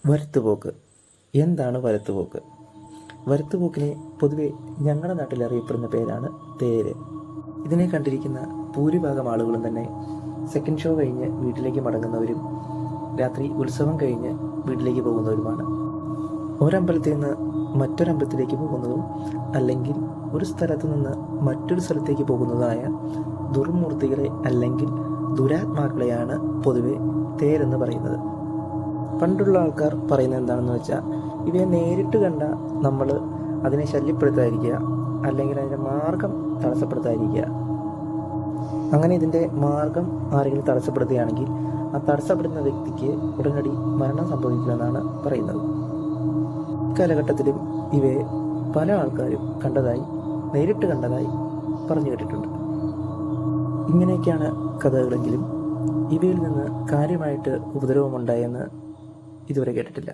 വരത്തുപോക്ക്. എന്താണ് വരത്തുപോക്ക്? വരത്തുപോക്കിനെ പൊതുവെ ഞങ്ങളുടെ നാട്ടിൽ അറിയപ്പെടുന്ന പേരാണ് തേര്. ഇതിനെ കണ്ടിരിക്കുന്ന ഭൂരിഭാഗം ആളുകളും തന്നെ സെക്കൻഡ് ഷോ കഴിഞ്ഞ് വീട്ടിലേക്ക് മടങ്ങുന്നവരും രാത്രി ഉത്സവം കഴിഞ്ഞ് വീട്ടിലേക്ക് പോകുന്നവരുമാണ്. ഒരമ്പലത്തിൽ നിന്ന് മറ്റൊരമ്പലത്തിലേക്ക് പോകുന്നതും അല്ലെങ്കിൽ ഒരു സ്ഥലത്ത് നിന്ന് മറ്റൊരു സ്ഥലത്തേക്ക് പോകുന്നതായ ദുർമൂർത്തികളെ അല്ലെങ്കിൽ ദുരാത്മാക്കളെയാണ് പൊതുവെ തേരെന്ന് പറയുന്നത്. പണ്ടുള്ള ആൾക്കാർ പറയുന്നത് എന്താണെന്ന് വെച്ചാൽ, ഇവയെ നേരിട്ട് കണ്ട നമ്മൾ അതിനെ ശല്യപ്പെടുത്താതിരിക്കുക, അല്ലെങ്കിൽ അതിൻ്റെ മാർഗം തടസ്സപ്പെടുത്താതിരിക്കുക. അങ്ങനെ ഇതിൻ്റെ മാർഗം ആരെങ്കിലും തടസ്സപ്പെടുത്തുകയാണെങ്കിൽ ആ തടസ്സപ്പെടുന്ന വ്യക്തിക്ക് ഉടനടി മരണം സംഭവിക്കുമെന്നാണ് പറയുന്നത്. ഇക്കാലഘട്ടത്തിലും ഇവയെ പല ആൾക്കാരും നേരിട്ട് കണ്ടതായി പറഞ്ഞു കേട്ടിട്ടുണ്ട്. ഇങ്ങനെയൊക്കെയാണ് കഥകളെങ്കിലും ഇവയിൽ നിന്ന് കാര്യമായിട്ട് ഉപദ്രവമുണ്ടായെന്ന് ഇതുവരെ കേട്ടിട്ടില്ല.